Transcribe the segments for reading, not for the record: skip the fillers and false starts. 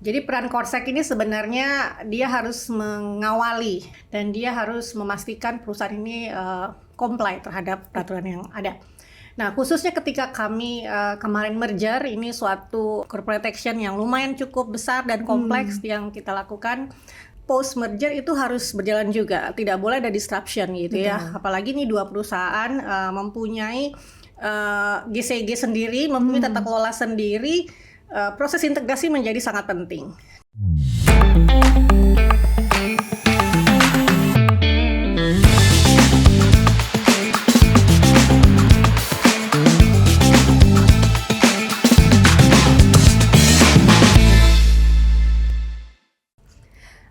Jadi peran Korsek ini sebenarnya dia harus mengawali dan dia harus memastikan perusahaan ini comply terhadap peraturan yang ada. Nah, khususnya ketika kami kemarin merger, ini suatu corporate action yang lumayan cukup besar dan kompleks yang kita lakukan. Post merger itu harus berjalan juga, tidak boleh ada disruption gitu ya. Apalagi nih dua perusahaan mempunyai GCG sendiri, mempunyai tata kelola sendiri. Proses integrasi menjadi sangat penting.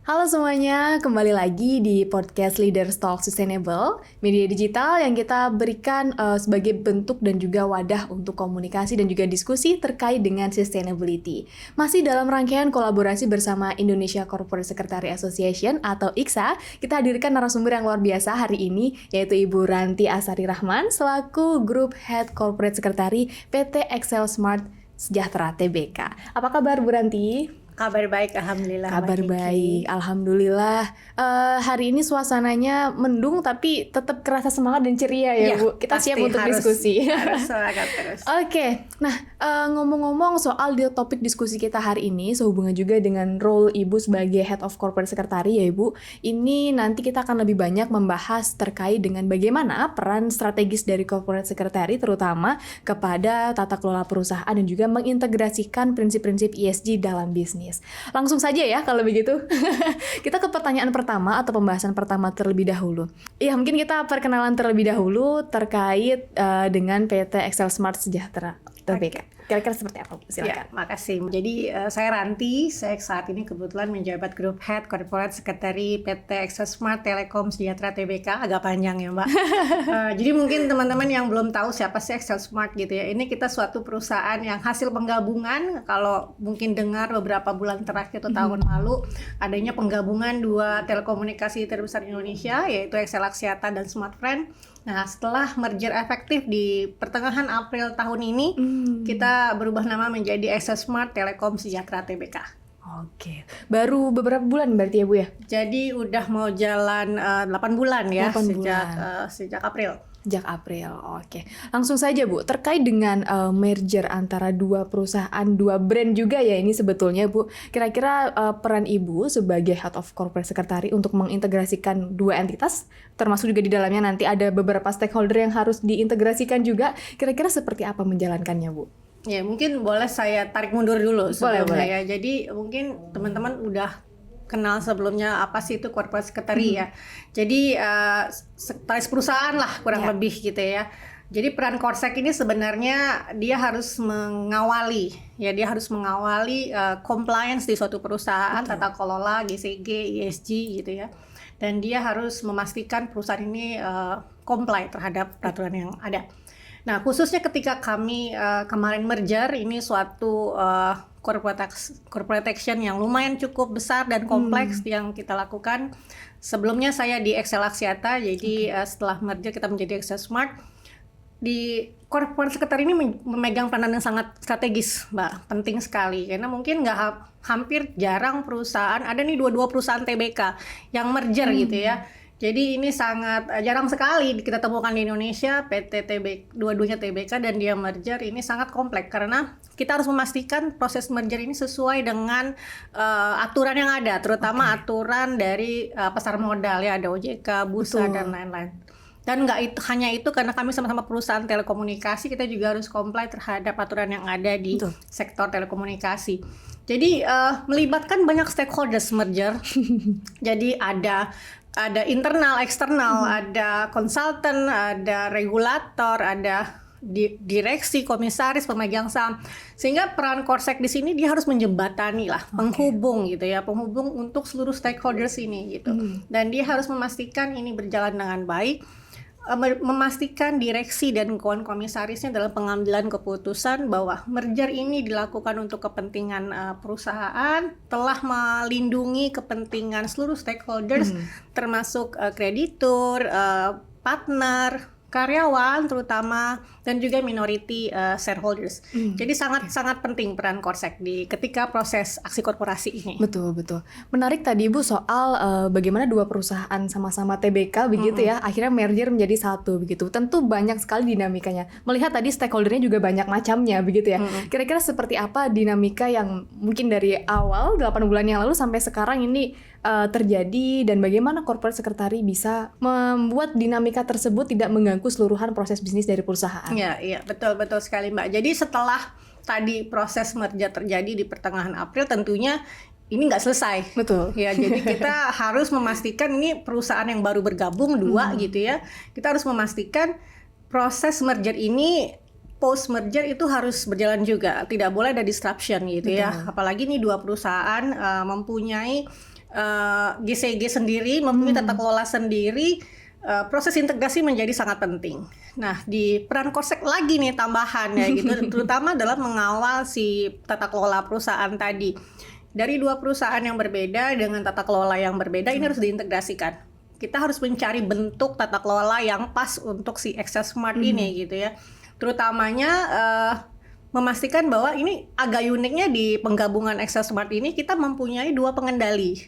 Halo semuanya, kembali lagi di podcast Leaders Talk Sustainable, media digital yang kita berikan sebagai bentuk dan juga wadah untuk komunikasi dan juga diskusi terkait dengan sustainability. Masih dalam rangkaian kolaborasi bersama Indonesia Corporate Secretary Association atau ICSA, kita hadirkan narasumber yang luar biasa hari ini, yaitu Ibu Ranti Asari Rahman selaku Group Head Corporate Secretary PT Excel Smart Sejahtera Tbk. Apa kabar Bu Ranti? Kabar baik, alhamdulillah. Kabar baik, alhamdulillah. Hari ini suasananya mendung tapi tetap kerasa semangat dan ceria ya, Bu. Kita siap untuk diskusi. Harus semangat terus. Oke, nah ngomong-ngomong soal topik diskusi kita hari ini sehubungan juga dengan role Ibu sebagai Head of Corporate Secretary ya Ibu. Ini nanti kita akan lebih banyak membahas terkait dengan bagaimana peran strategis dari Corporate Secretary terutama kepada tata kelola perusahaan dan juga mengintegrasikan prinsip-prinsip ESG dalam bisnis. Langsung saja ya kalau begitu. Kita ke pertanyaan pertama atau pembahasan pertama terlebih dahulu. Ya mungkin kita perkenalan terlebih dahulu terkait dengan PT Excel Smart Sejahtera Tbk. Kira-kira seperti apa? Silakan. Ya, makasih. Jadi saya Ranti, saya saat ini kebetulan menjabat Group Head Corporate Secretary PT Excel Smart Telekom Sejahtera Tbk. Agak panjang ya Mbak. Jadi mungkin teman-teman yang belum tahu siapa sih Excel Smart gitu ya. Ini kita suatu perusahaan yang hasil penggabungan. Kalau mungkin dengar beberapa bulan terakhir atau tahun lalu adanya penggabungan dua telekomunikasi terbesar di Indonesia, yaitu Excel Axiata dan Smartfren. Nah, setelah merger efektif di pertengahan April tahun ini, kita berubah nama menjadi Excel Smart Telekom Sejahtera Tbk. Oke, baru beberapa bulan berarti ya Bu ya? Jadi udah mau jalan 8 bulan ya, 8 bulan. sejak April. Sejak April, oke. Langsung saja Bu, terkait dengan merger antara dua perusahaan, dua brand juga ya ini sebetulnya Bu. Kira-kira peran Ibu sebagai Head of Corporate Secretary untuk mengintegrasikan dua entitas, termasuk juga di dalamnya nanti ada beberapa stakeholder yang harus diintegrasikan juga. Kira-kira seperti apa menjalankannya Bu? Ya mungkin boleh saya tarik mundur dulu sebelumnya boleh. ya. Jadi mungkin teman-teman udah kenal sebelumnya apa sih itu corporate secretary ya. Jadi sekretaris perusahaan lah kurang lebih gitu ya. Jadi peran Korsek ini sebenarnya dia harus mengawali compliance di suatu perusahaan, tata kelola, GCG, ESG gitu ya. Dan dia harus memastikan perusahaan ini comply terhadap peraturan yang ada. Nah, khususnya ketika kami kemarin merger, ini suatu corporate action yang lumayan cukup besar dan kompleks yang kita lakukan. Sebelumnya saya di Excel Axiata, jadi setelah merger kita menjadi Excel Smart. Di corporate secretary ini memegang peranan yang sangat strategis, Mbak, penting sekali. Karena mungkin hampir jarang perusahaan, ada nih dua perusahaan TBK yang merger gitu ya. Jadi ini sangat jarang sekali kita temukan di Indonesia, PT TBK, dua-duanya TBK dan dia merger, ini sangat kompleks karena kita harus memastikan proses merger ini sesuai dengan aturan yang ada, terutama aturan dari pasar modal ya, ada OJK, Bursa dan lain-lain. Dan nggak hanya itu, karena kami sama-sama perusahaan telekomunikasi, kita juga harus comply terhadap aturan yang ada di sektor telekomunikasi. Jadi melibatkan banyak stakeholders merger. Jadi ada internal, eksternal, ada konsultan, ada regulator, ada direksi, komisaris, pemegang saham. Sehingga peran Korsek di sini dia harus menjembatani lah, penghubung gitu ya, penghubung untuk seluruh stakeholders ini gitu. Dan dia harus memastikan ini berjalan dengan baik. Memastikan direksi dan kawan komisarisnya dalam pengambilan keputusan bahwa merger ini dilakukan untuk kepentingan perusahaan, telah melindungi kepentingan seluruh stakeholders termasuk kreditur, partner, karyawan terutama dan juga minority shareholders. Jadi sangat penting peran Korsek di ketika proses aksi korporasi ini. Betul. Menarik tadi Ibu soal bagaimana dua perusahaan sama-sama TBK begitu ya, akhirnya merger menjadi satu begitu. Tentu banyak sekali dinamikanya. Melihat tadi stakeholdernya juga banyak macamnya begitu ya. Kira-kira seperti apa dinamika yang mungkin dari awal 8 bulan yang lalu sampai sekarang ini terjadi, dan bagaimana corporate secretary bisa membuat dinamika tersebut tidak mengganggu keseluruhan proses bisnis dari perusahaan. Iya, betul sekali Mbak. Jadi setelah tadi proses merger terjadi di pertengahan April, tentunya ini nggak selesai. Betul. Ya, jadi kita harus memastikan ini perusahaan yang baru bergabung dua gitu ya. Kita harus memastikan proses merger ini post merger itu harus berjalan juga. Tidak boleh ada disruption gitu ya. Apalagi ini dua perusahaan mempunyai GCG sendiri, mempunyai tata kelola sendiri, proses integrasi menjadi sangat penting. Nah, di peran Korsek lagi nih tambahan ya gitu, terutama dalam mengawal si tata kelola perusahaan tadi. Dari dua perusahaan yang berbeda dengan tata kelola yang berbeda, ini harus diintegrasikan. Kita harus mencari bentuk tata kelola yang pas untuk si Access Smart ini gitu ya. Terutamanya memastikan bahwa ini agak uniknya di penggabungan Access Smart ini kita mempunyai dua pengendali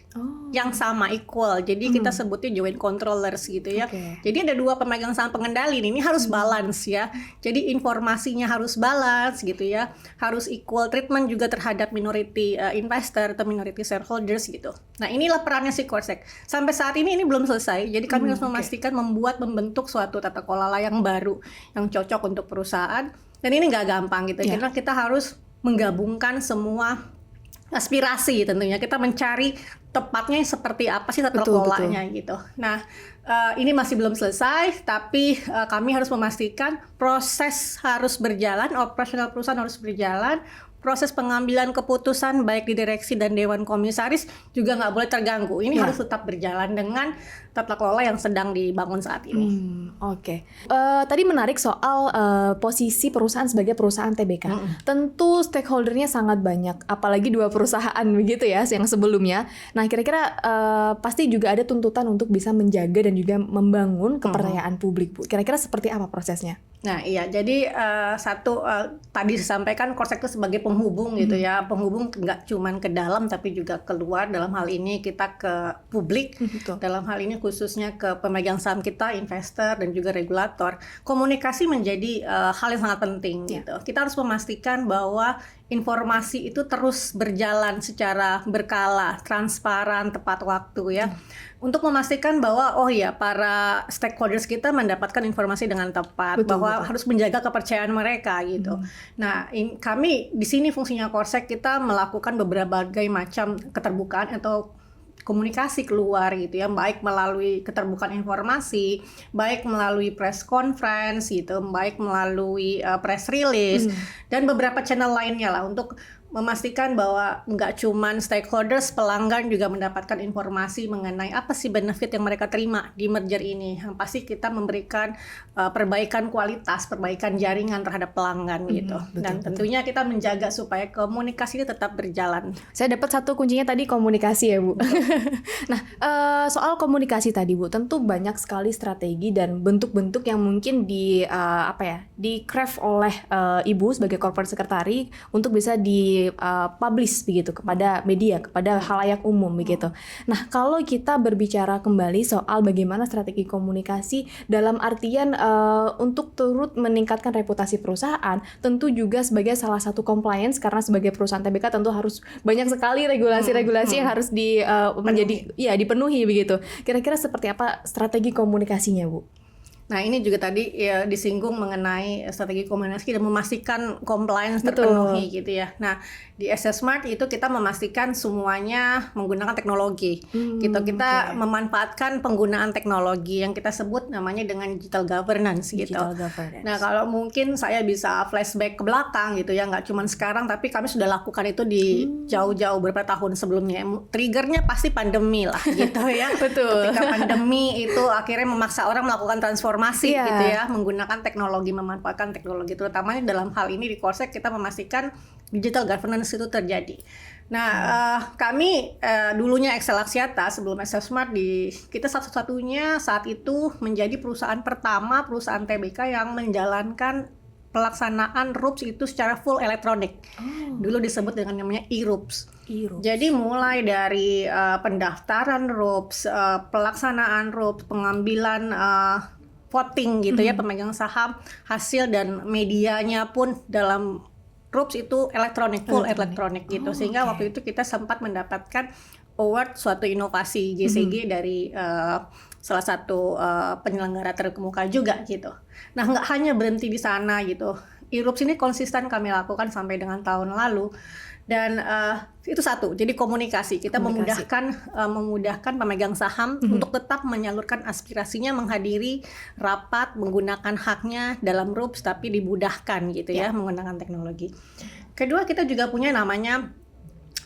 yang sama, equal. Jadi kita sebutnya joint controllers gitu ya. Jadi ada dua pemegang saham pengendali ini harus balance ya. Jadi informasinya harus balance gitu ya. Harus equal treatment juga terhadap minority investor atau minority shareholders gitu. Nah, inilah perannya si Korsek. Sampai saat ini belum selesai. Jadi kami harus memastikan membentuk suatu tata kelola yang baru yang cocok untuk perusahaan. Dan ini nggak gampang gitu, karena kita harus menggabungkan semua aspirasi tentunya. Kita mencari tepatnya seperti apa sih tata kelolanya gitu. Nah, ini masih belum selesai, tapi kami harus memastikan proses harus berjalan, operasional perusahaan harus berjalan, proses pengambilan keputusan baik di direksi dan dewan komisaris juga nggak boleh terganggu. Ini harus tetap berjalan dengan tata kelola yang sedang dibangun saat ini. Tadi menarik soal posisi perusahaan sebagai perusahaan TBK. Tentu stakeholdernya sangat banyak, apalagi dua perusahaan begitu ya yang sebelumnya. Nah, kira-kira pasti juga ada tuntutan untuk bisa menjaga dan juga membangun kepercayaan publik, Bu. Kira-kira seperti apa prosesnya? Nah, iya. Jadi tadi disampaikan Korsek itu sebagai penghubung gitu ya. Penghubung nggak cuman ke dalam tapi juga keluar. Dalam hal ini kita ke publik. Dalam hal ini khususnya ke pemegang saham kita, investor dan juga regulator. Komunikasi menjadi hal yang sangat penting gitu. Kita harus memastikan bahwa informasi itu terus berjalan secara berkala, transparan, tepat waktu ya. Untuk memastikan bahwa para stakeholders kita mendapatkan informasi dengan tepat, bahwa harus menjaga kepercayaan mereka gitu. Nah, kami di sini fungsinya Korsek, kita melakukan berbagai macam keterbukaan atau komunikasi keluar gitu ya, baik melalui keterbukaan informasi, baik melalui press conference gitu, baik melalui press release dan beberapa channel lainnya lah untuk memastikan bahwa nggak cuman stakeholders, pelanggan juga mendapatkan informasi mengenai apa sih benefit yang mereka terima di merger ini. Yang pasti kita memberikan perbaikan kualitas, perbaikan jaringan terhadap pelanggan gitu. Dan tentunya kita menjaga supaya komunikasi itu tetap berjalan. Saya dapat satu kuncinya tadi, komunikasi ya, Bu. Nah, soal komunikasi tadi, Bu, tentu banyak sekali strategi dan bentuk-bentuk yang mungkin di craft oleh Ibu sebagai corporate secretary untuk bisa publish begitu kepada media, kepada khalayak umum begitu. Nah, kalau kita berbicara kembali soal bagaimana strategi komunikasi dalam artian untuk turut meningkatkan reputasi perusahaan, tentu juga sebagai salah satu compliance, karena sebagai perusahaan TBK tentu harus banyak sekali regulasi-regulasi yang harus dipenuhi begitu. Kira-kira seperti apa strategi komunikasinya, Bu? Nah, ini juga tadi ya disinggung mengenai strategi komunikasi dan memastikan compliance terpenuhi gitu ya. Nah, di Access Smart itu kita memastikan semuanya menggunakan teknologi. Kita memanfaatkan penggunaan teknologi yang kita sebut namanya dengan digital governance gitu. Nah, kalau mungkin saya bisa flashback ke belakang gitu ya, nggak cuma sekarang tapi kami sudah lakukan itu di jauh-jauh beberapa tahun sebelumnya. Triggernya pasti pandemi lah gitu ya. Ketika pandemi itu akhirnya memaksa orang melakukan transformasi gitu ya, menggunakan teknologi, memanfaatkan teknologi. Terutamanya dalam hal ini di Korsek kita memastikan digital governance itu terjadi. Nah, kami dulunya Excel Axiata sebelum Excel Smart kita satu-satunya saat itu menjadi perusahaan pertama, perusahaan TBK yang menjalankan pelaksanaan RUPS itu secara full elektronik. Dulu disebut dengan namanya e-RUPS. Jadi mulai dari pendaftaran RUPS, pelaksanaan RUPS, pengambilan voting gitu ya, pemegang saham, hasil dan medianya pun dalam RUPS itu elektronik, full elektronik gitu. Sehingga waktu itu kita sempat mendapatkan award suatu inovasi GCG dari salah satu penyelenggara terkemuka juga gitu. Nah, nggak hanya berhenti di sana gitu. e-RUPS ini konsisten kami lakukan sampai dengan tahun lalu. Dan itu satu, jadi komunikasi. Kita memudahkan pemegang saham untuk tetap menyalurkan aspirasinya, menghadiri rapat, menggunakan haknya dalam RUPS, tapi dimudahkan gitu ya, menggunakan teknologi. Kedua, kita juga punya namanya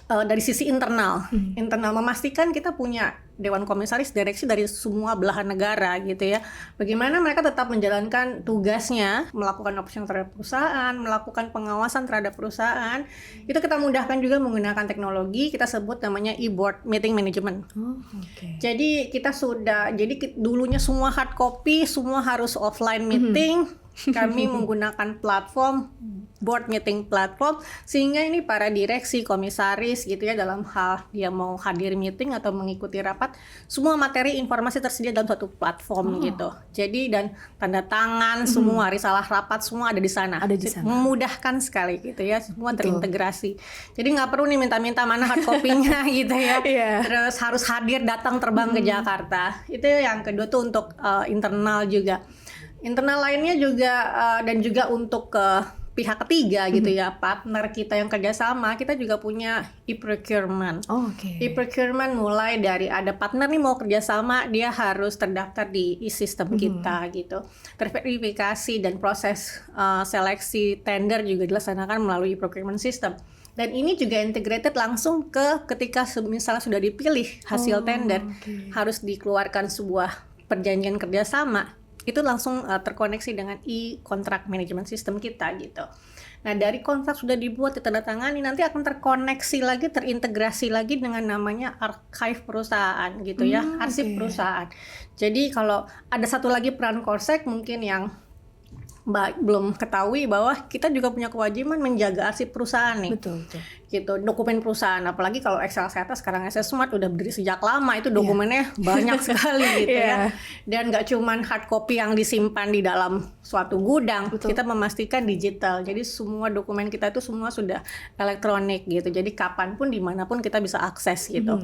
dari sisi internal, memastikan kita punya dewan komisaris direksi dari semua belahan negara gitu ya. Bagaimana mereka tetap menjalankan tugasnya, melakukan operasional terhadap perusahaan, melakukan pengawasan terhadap perusahaan. Itu kita mudahkan juga menggunakan teknologi, kita sebut namanya e-board meeting management. Jadi dulunya semua hard copy, semua harus offline meeting. Kami menggunakan platform board meeting platform, sehingga ini para direksi, komisaris gitu ya, dalam hal dia mau hadir meeting atau mengikuti rapat, semua materi informasi tersedia dalam satu platform gitu. Jadi dan tanda tangan semua, risalah rapat semua ada di sana. Memudahkan sekali gitu ya, semua terintegrasi. Jadi nggak perlu nih minta-minta mana hard copy-nya gitu ya. Terus harus hadir datang terbang ke Jakarta. Itu yang kedua tuh untuk internal juga. Internal lainnya juga dan juga untuk pihak ketiga gitu ya, partner kita yang kerjasama, kita juga punya e-procurement. E-procurement mulai dari ada partner nih mau kerjasama, dia harus terdaftar di e-system kita gitu. Terverifikasi dan proses seleksi tender juga dilaksanakan melalui e-procurement system. Dan ini juga integrated langsung ketika misalnya sudah dipilih hasil tender, harus dikeluarkan sebuah perjanjian kerjasama. Itu langsung terkoneksi dengan e-contract management system kita gitu. Nah, dari kontrak sudah dibuat, ditandatangani, nanti akan terkoneksi lagi, terintegrasi lagi dengan namanya archive perusahaan gitu ya, arsip perusahaan. Jadi kalau ada satu lagi peran Korsek mungkin yang belum ketahui, bahwa kita juga punya kewajiban menjaga arsip perusahaan nih. Betul. Gitu, dokumen perusahaan, apalagi kalau Excel Axiata sekarang Excel Smart udah berdiri sejak lama, itu dokumennya banyak sekali gitu ya. Dan nggak cuman hard copy yang disimpan di dalam suatu gudang, kita memastikan digital. Jadi semua dokumen kita itu semua sudah elektronik gitu. Jadi kapanpun dimanapun kita bisa akses gitu.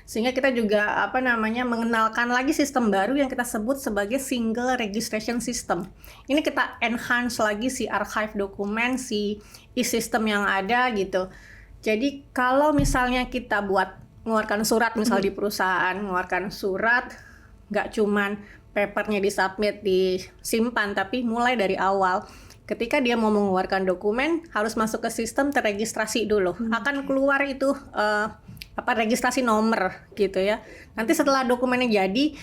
Sehingga kita juga mengenalkan lagi sistem baru yang kita sebut sebagai single registration system. Ini kita enhance lagi si archive dokumen, si e-system yang ada gitu. Jadi kalau misalnya kita mengeluarkan surat misal di perusahaan, mengeluarkan surat, nggak cuman papernya disubmit, disimpan, tapi mulai dari awal. Ketika dia mau mengeluarkan dokumen, harus masuk ke sistem terregistrasi dulu. Akan keluar itu registrasi nomor gitu ya. Nanti setelah dokumennya jadi,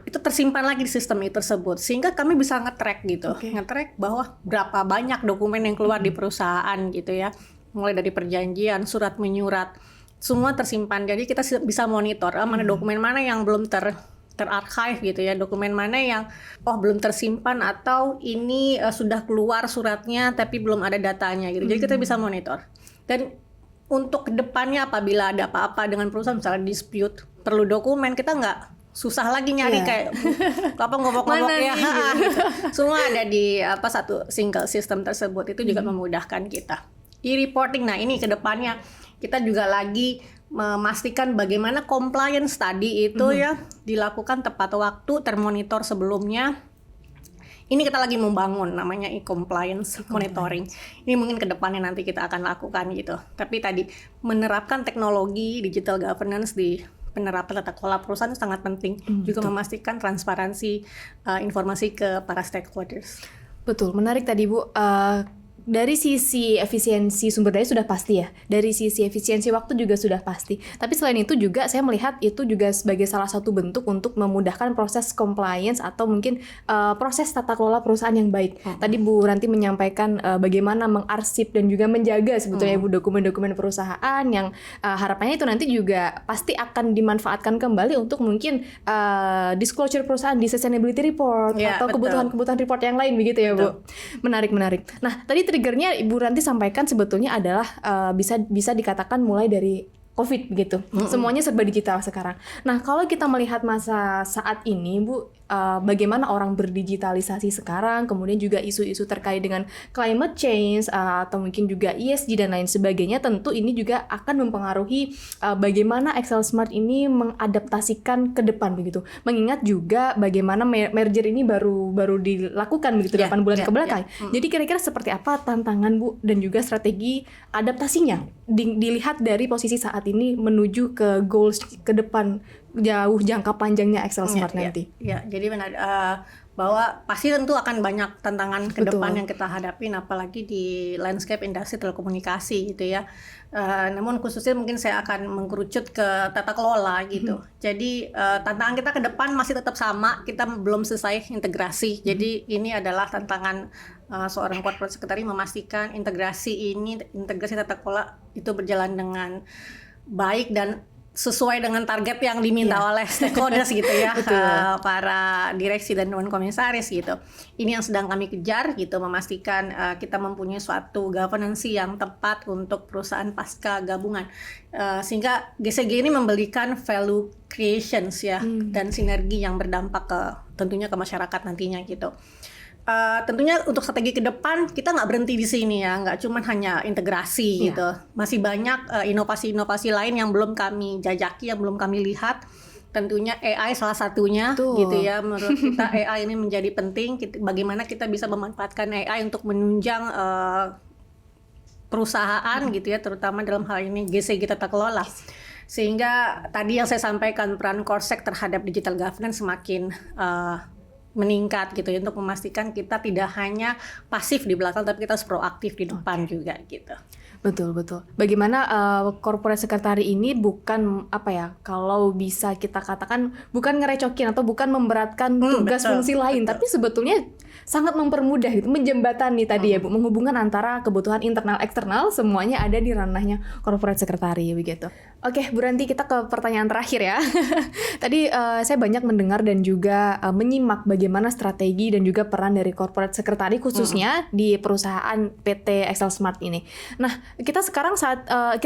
itu tersimpan lagi di sistem itu tersebut, sehingga kami bisa nge-track gitu, nge-track bahwa berapa banyak dokumen yang keluar di perusahaan gitu ya, mulai dari perjanjian, surat menyurat, semua tersimpan. Jadi kita bisa monitor mana dokumen mana yang belum terarchive gitu ya, dokumen mana yang belum tersimpan, atau ini sudah keluar suratnya tapi belum ada datanya gitu. Jadi kita bisa monitor. Dan untuk kedepannya apabila ada apa-apa dengan perusahaan, misalnya dispute perlu dokumen, kita nggak susah lagi nyari kayak ngobok-ngobok ya gitu. Semua ada di satu single system tersebut. Itu juga memudahkan kita. E-reporting, nah ini kedepannya kita juga lagi memastikan bagaimana compliance tadi itu ya dilakukan tepat waktu, termonitor sebelumnya. Ini kita lagi membangun namanya e-compliance monitoring. Ini mungkin kedepannya nanti kita akan lakukan gitu. Tapi tadi menerapkan teknologi digital governance di penerapan tata kelola perusahaan itu sangat penting. Juga memastikan transparansi informasi ke para stakeholders. Betul, menarik tadi Bu. Dari sisi efisiensi sumber daya sudah pasti ya. Dari sisi efisiensi waktu juga sudah pasti. Tapi selain itu juga saya melihat itu juga sebagai salah satu bentuk untuk memudahkan proses compliance atau mungkin proses tata kelola perusahaan yang baik. Tadi Bu Ranti menyampaikan bagaimana mengarsip dan juga menjaga sebetulnya Bu dokumen-dokumen perusahaan yang harapannya itu nanti juga pasti akan dimanfaatkan kembali untuk mungkin disclosure perusahaan di sustainability report atau kebutuhan-kebutuhan report yang lain begitu ya Bu. Menarik. Nah, tadi triggernya Ibu Ranti sampaikan sebetulnya adalah bisa dikatakan mulai dari COVID begitu. Semuanya serba digital sekarang. Nah, kalau kita melihat masa saat ini, Bu, bagaimana orang berdigitalisasi sekarang, kemudian juga isu-isu terkait dengan climate change atau mungkin juga ESG dan lain sebagainya, tentu ini juga akan mempengaruhi bagaimana Excel Smart ini mengadaptasikan ke depan begitu. Mengingat juga bagaimana merger ini baru dilakukan begitu 8 bulan ke belakang. Jadi kira-kira seperti apa tantangan Bu dan juga strategi adaptasinya dilihat dari posisi saat ini menuju ke goals ke depan jauh jangka panjangnya Excel Smart nanti. Ya, jadi benar bahwa pasti tentu akan banyak tantangan ke depan yang kita hadapin, apalagi di landscape industri telekomunikasi gitu ya. Namun khususnya mungkin saya akan mengkerucut ke tata kelola gitu. Jadi tantangan kita ke depan masih tetap sama, kita belum selesai integrasi. Jadi ini adalah tantangan seorang corporate secretary memastikan integrasi tata kelola itu berjalan dengan baik dan sesuai dengan target yang diminta oleh stakeholders gitu ya, para direksi dan dewan komisaris gitu. Ini yang sedang kami kejar gitu, memastikan kita mempunyai suatu governance yang tepat untuk perusahaan pasca gabungan, sehingga GCG ini memberikan value creations ya dan sinergi yang berdampak tentunya ke masyarakat nantinya gitu. Tentunya untuk strategi ke depan kita nggak berhenti di sini ya, nggak cuma hanya integrasi gitu. Masih banyak inovasi-inovasi lain yang belum kami jajaki, yang belum kami lihat. Tentunya AI salah satunya gitu ya. Menurut kita AI ini menjadi penting. Bagaimana kita bisa memanfaatkan AI untuk menunjang perusahaan gitu ya, terutama dalam hal ini GCG tata kelola. Sehingga tadi yang saya sampaikan, peran Korsek terhadap digital governance semakin meningkat gitu ya, untuk memastikan kita tidak hanya pasif di belakang tapi kita harus proaktif di depan juga gitu. Betul. Bagaimana corporate secretary ini bukan kalau bisa kita katakan bukan ngerecokin atau bukan memberatkan tugas fungsi lain, tapi sebetulnya sangat mempermudah gitu, menjembatani tadi ya Bu, menghubungkan antara kebutuhan internal eksternal semuanya ada di ranahnya corporate secretary begitu. Oke, Bu Ranti, kita ke pertanyaan terakhir ya. Tadi saya banyak mendengar dan juga menyimak bagaimana strategi dan juga peran dari corporate secretary khususnya di perusahaan PT Excel Smart ini. Nah, kita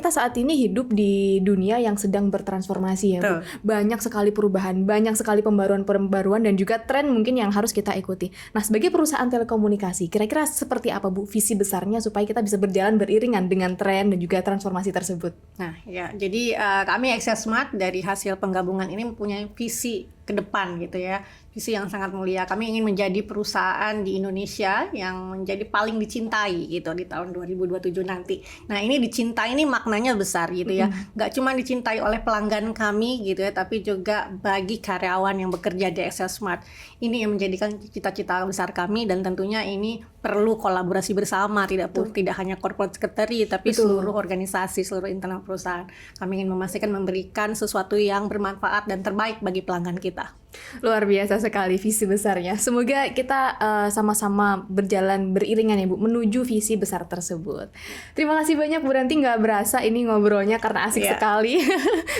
saat ini hidup di dunia yang sedang bertransformasi ya Bu. Banyak sekali perubahan, banyak sekali pembaruan dan juga tren mungkin yang harus kita ikuti. Nah, sebagai perusahaan telekomunikasi, kira-kira seperti apa Bu visi besarnya supaya kita bisa berjalan beriringan dengan tren dan juga transformasi tersebut? Nah, ya, jadi kami Excel Smart dari hasil penggabungan ini mempunyai visi ke depan gitu ya. Visi yang sangat mulia. Kami ingin menjadi perusahaan di Indonesia yang menjadi paling dicintai gitu di tahun 2027 nanti. Nah, ini dicintai ini maknanya besar gitu ya. Nggak cuma dicintai oleh pelanggan kami gitu ya, tapi juga bagi karyawan yang bekerja di Excel Smart. Ini yang menjadikan cita-cita besar kami, dan tentunya ini perlu kolaborasi bersama, tidak hanya corporate secretary tapi seluruh organisasi, seluruh internal perusahaan. Kami ingin memastikan memberikan sesuatu yang bermanfaat dan terbaik bagi pelanggan kita. Luar biasa sekali visi besarnya. Semoga kita sama-sama berjalan beriringan ya Bu menuju visi besar tersebut. Terima kasih banyak Bu Ranti, nggak berasa ini ngobrolnya karena asik sekali.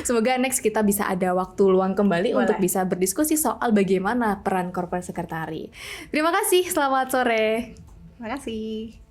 Semoga next kita bisa ada waktu luang kembali untuk bisa berdiskusi soal bagaimana peran corporate secretary. Terima kasih, selamat sore. Terima kasih.